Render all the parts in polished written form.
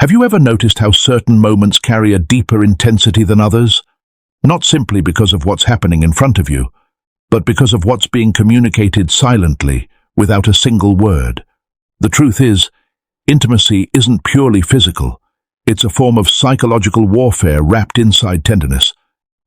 Have you ever noticed how certain moments carry a deeper intensity than others? Not simply because of what's happening in front of you, but because of what's being communicated silently, without a single word. The truth is, intimacy isn't purely physical. It's a form of psychological warfare wrapped inside tenderness,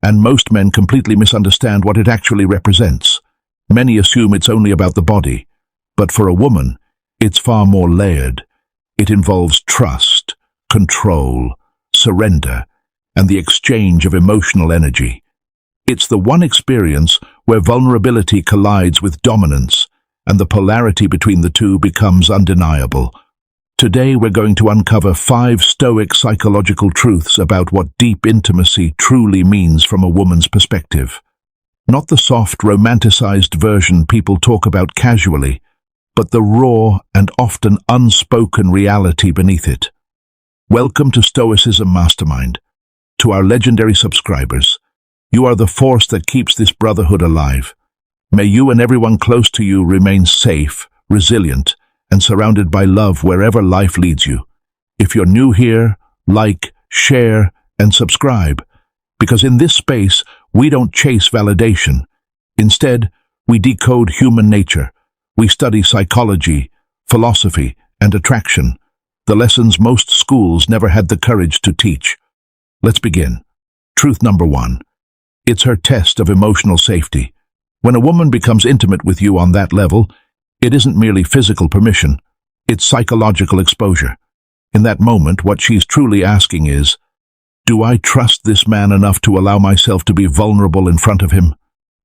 and most men completely misunderstand what it actually represents. Many assume it's only about the body, but for a woman, it's far more layered. It involves trust, control, surrender, and the exchange of emotional energy. It's the one experience where vulnerability collides with dominance, and the polarity between the two becomes undeniable. Today we're going to uncover 5 stoic psychological truths about what deep intimacy truly means from a woman's perspective. Not the soft, romanticized version people talk about casually, but the raw and often unspoken reality beneath it. Welcome to Stoicism Mastermind. To our legendary subscribers, you are the force that keeps this brotherhood alive. May you and everyone close to you remain safe, resilient, and surrounded by love wherever life leads you. If you're new here, like, share, and subscribe, because in this space, we don't chase validation. Instead, we decode human nature. We study psychology, philosophy, and attraction, the lessons most schools never had the courage to teach. Let's begin. Truth number 1. It's her test of emotional safety. When a woman becomes intimate with you on that level, it isn't merely physical permission, it's psychological exposure. In that moment, what she's truly asking is, do I trust this man enough to allow myself to be vulnerable in front of him?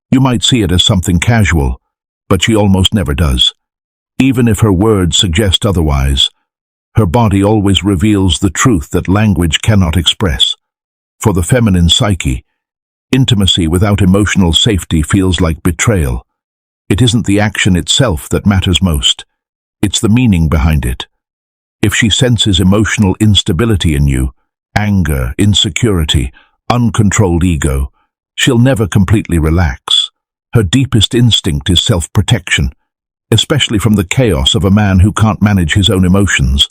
You might see it as something casual, but she almost never does. Even if her words suggest otherwise, her body always reveals the truth that language cannot express. For the feminine psyche, intimacy without emotional safety feels like betrayal. It isn't the action itself that matters most. It's the meaning behind it. If she senses emotional instability in you, anger, insecurity, uncontrolled ego, she'll never completely relax. Her deepest instinct is self-protection, especially from the chaos of a man who can't manage his own emotions.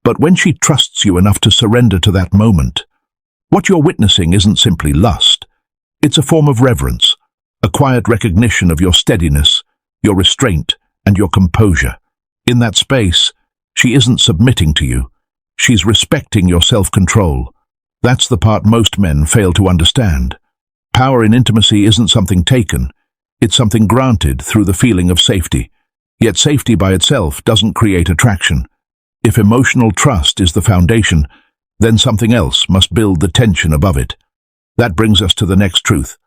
But when she trusts you enough to surrender to that moment, what you're witnessing isn't simply lust. It's a form of reverence, a quiet recognition of your steadiness, your restraint, and your composure. In that space, she isn't submitting to you. She's respecting your self-control. That's the part most men fail to understand. Power in intimacy isn't something taken. It's something granted through the feeling of safety. Yet safety by itself doesn't create attraction. If emotional trust is the foundation, then something else must build the tension above it. That brings us to the next truth,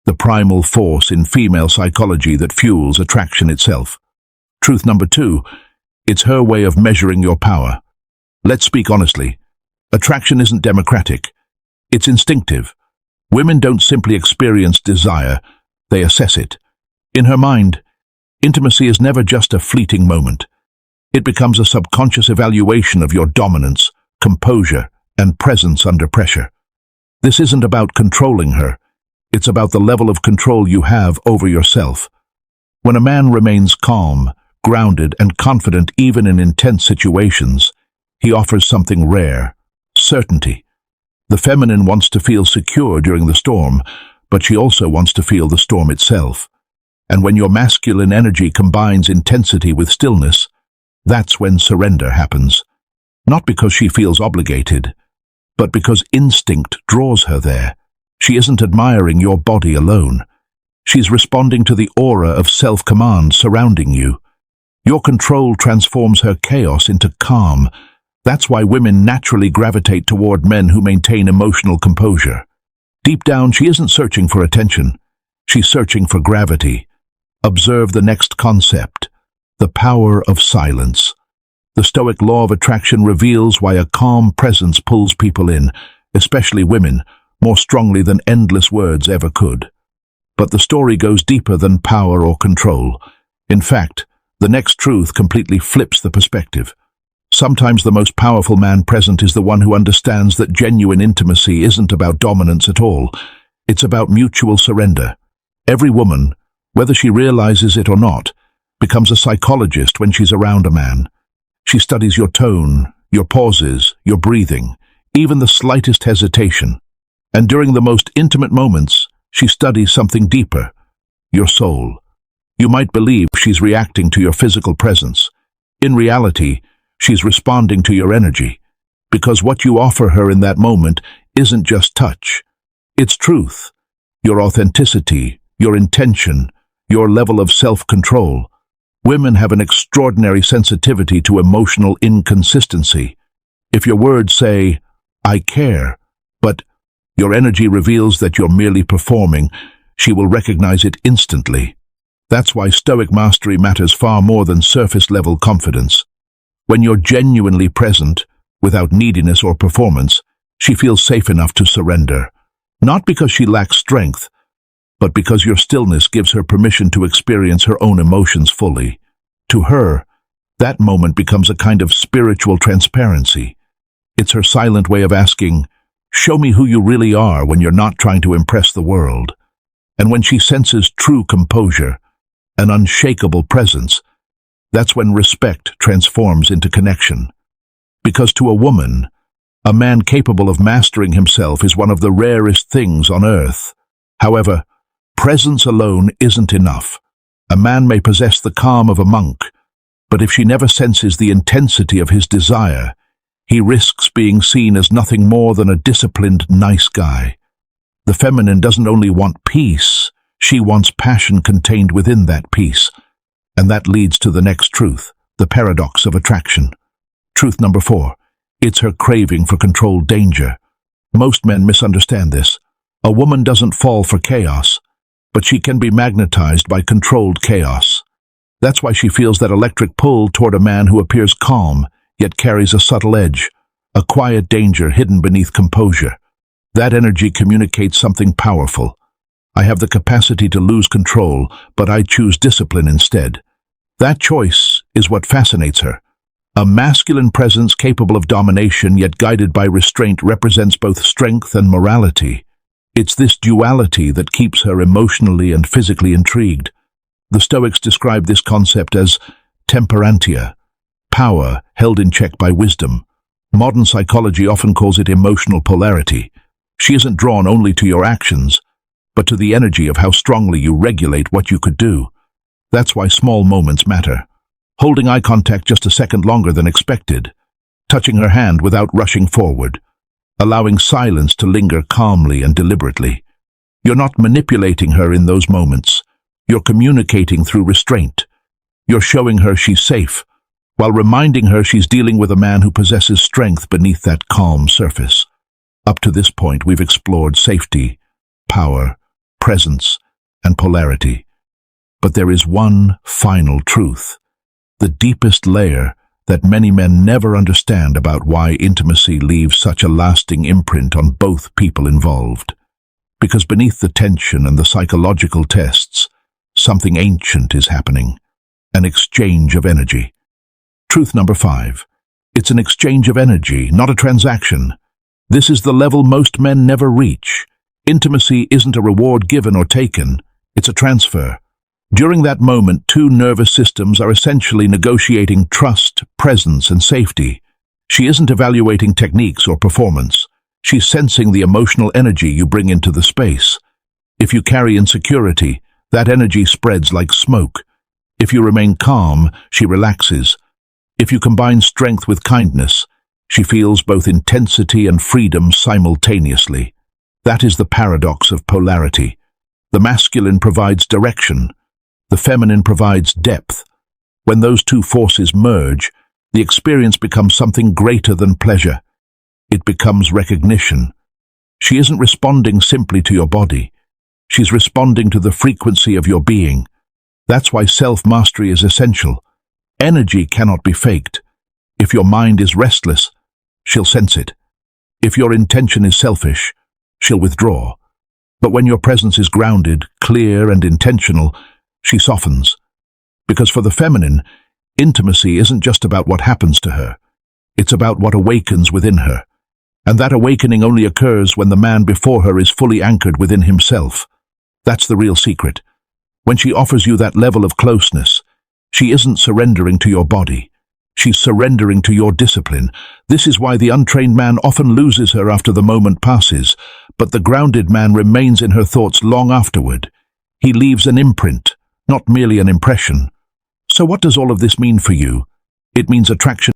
the primal force in female psychology that fuels attraction itself. Truth number 2, it's her way of measuring your power. Let's speak honestly. Attraction isn't democratic. It's instinctive. Women don't simply experience desire, they assess it. In her mind, intimacy is never just a fleeting moment. It becomes a subconscious evaluation of your dominance, composure, and presence under pressure. This isn't about controlling her. It's about the level of control you have over yourself. When a man remains calm, grounded, and confident even in intense situations, he offers something rare, certainty. The feminine wants to feel secure during the storm, but she also wants to feel the storm itself. And when your masculine energy combines intensity with stillness, that's when surrender happens. Not because she feels obligated, but because instinct draws her there. She isn't admiring your body alone. She's responding to the aura of self-command surrounding you. Your control transforms her chaos into calm. That's why women naturally gravitate toward men who maintain emotional composure. Deep down, she isn't searching for attention. She's searching for gravity. Observe the next concept, the power of silence. The Stoic law of attraction reveals why a calm presence pulls people in, especially women, more strongly than endless words ever could. But the story goes deeper than power or control. In fact, the next truth completely flips the perspective. Sometimes the most powerful man present is the one who understands that genuine intimacy isn't about dominance at all. It's about mutual surrender. Every woman, whether she realizes it or not, becomes a psychologist when she's around a man. She studies your tone, your pauses, your breathing, even the slightest hesitation. And during the most intimate moments, she studies something deeper, your soul. You might believe she's reacting to your physical presence. In reality, she's responding to your energy, because what you offer her in that moment isn't just touch. It's truth, your authenticity, your intention, your level of self-control. Women have an extraordinary sensitivity to emotional inconsistency. If your words say, "I care," but your energy reveals that you're merely performing, she will recognize it instantly. That's why stoic mastery matters far more than surface-level confidence. When you're genuinely present, without neediness or performance, she feels safe enough to surrender. Not because she lacks strength, but because your stillness gives her permission to experience her own emotions fully. To her, that moment becomes a kind of spiritual transparency. It's her silent way of asking, "Show me who you really are when you're not trying to impress the world." And when she senses true composure, an unshakable presence, that's when respect transforms into connection. Because to a woman, a man capable of mastering himself is one of the rarest things on earth. However, presence alone isn't enough. A man may possess the calm of a monk, but if she never senses the intensity of his desire, he risks being seen as nothing more than a disciplined, nice guy. The feminine doesn't only want peace, she wants passion contained within that peace. And that leads to the next truth, the paradox of attraction. Truth number 4. It's her craving for controlled danger. Most men misunderstand this. A woman doesn't fall for chaos, but she can be magnetized by controlled chaos. That's why she feels that electric pull toward a man who appears calm, yet carries a subtle edge, a quiet danger hidden beneath composure. That energy communicates something powerful. I have the capacity to lose control, but I choose discipline instead. That choice is what fascinates her. A masculine presence capable of domination yet guided by restraint represents both strength and morality. It's this duality that keeps her emotionally and physically intrigued. The Stoics describe this concept as temperantia, power held in check by wisdom. Modern psychology often calls it emotional polarity. She isn't drawn only to your actions, but to the energy of how strongly you regulate what you could do. That's why small moments matter. Holding eye contact just a second longer than expected, touching her hand without rushing forward, allowing silence to linger calmly and deliberately. You're not manipulating her in those moments. You're communicating through restraint. You're showing her she's safe, while reminding her she's dealing with a man who possesses strength beneath that calm surface. Up to this point, we've explored safety, power, presence, and polarity. But there is one final truth, the deepest layer that many men never understand about why intimacy leaves such a lasting imprint on both people involved. Because beneath the tension and the psychological tests, something ancient is happening, an exchange of energy. Truth number 5. It's an exchange of energy, not a transaction. This is the level most men never reach. Intimacy isn't a reward given or taken, it's a transfer. During that moment, two nervous systems are essentially negotiating trust, presence, and safety. She isn't evaluating techniques or performance. She's sensing the emotional energy you bring into the space. If you carry insecurity, that energy spreads like smoke. If you remain calm, she relaxes. If you combine strength with kindness, she feels both intensity and freedom simultaneously. That is the paradox of polarity. The masculine provides direction. The feminine provides depth. When those two forces merge, the experience becomes something greater than pleasure. It becomes recognition. She isn't responding simply to your body. She's responding to the frequency of your being. That's why self-mastery is essential. Energy cannot be faked. If your mind is restless, she'll sense it. If your intention is selfish, she'll withdraw. But when your presence is grounded, clear, and intentional, she softens. Because for the feminine, intimacy isn't just about what happens to her. It's about what awakens within her. And that awakening only occurs when the man before her is fully anchored within himself. That's the real secret. When she offers you that level of closeness, she isn't surrendering to your body. She's surrendering to your discipline. This is why the untrained man often loses her after the moment passes, but the grounded man remains in her thoughts long afterward. He leaves an imprint, not merely an impression. So what does all of this mean for you? It means attraction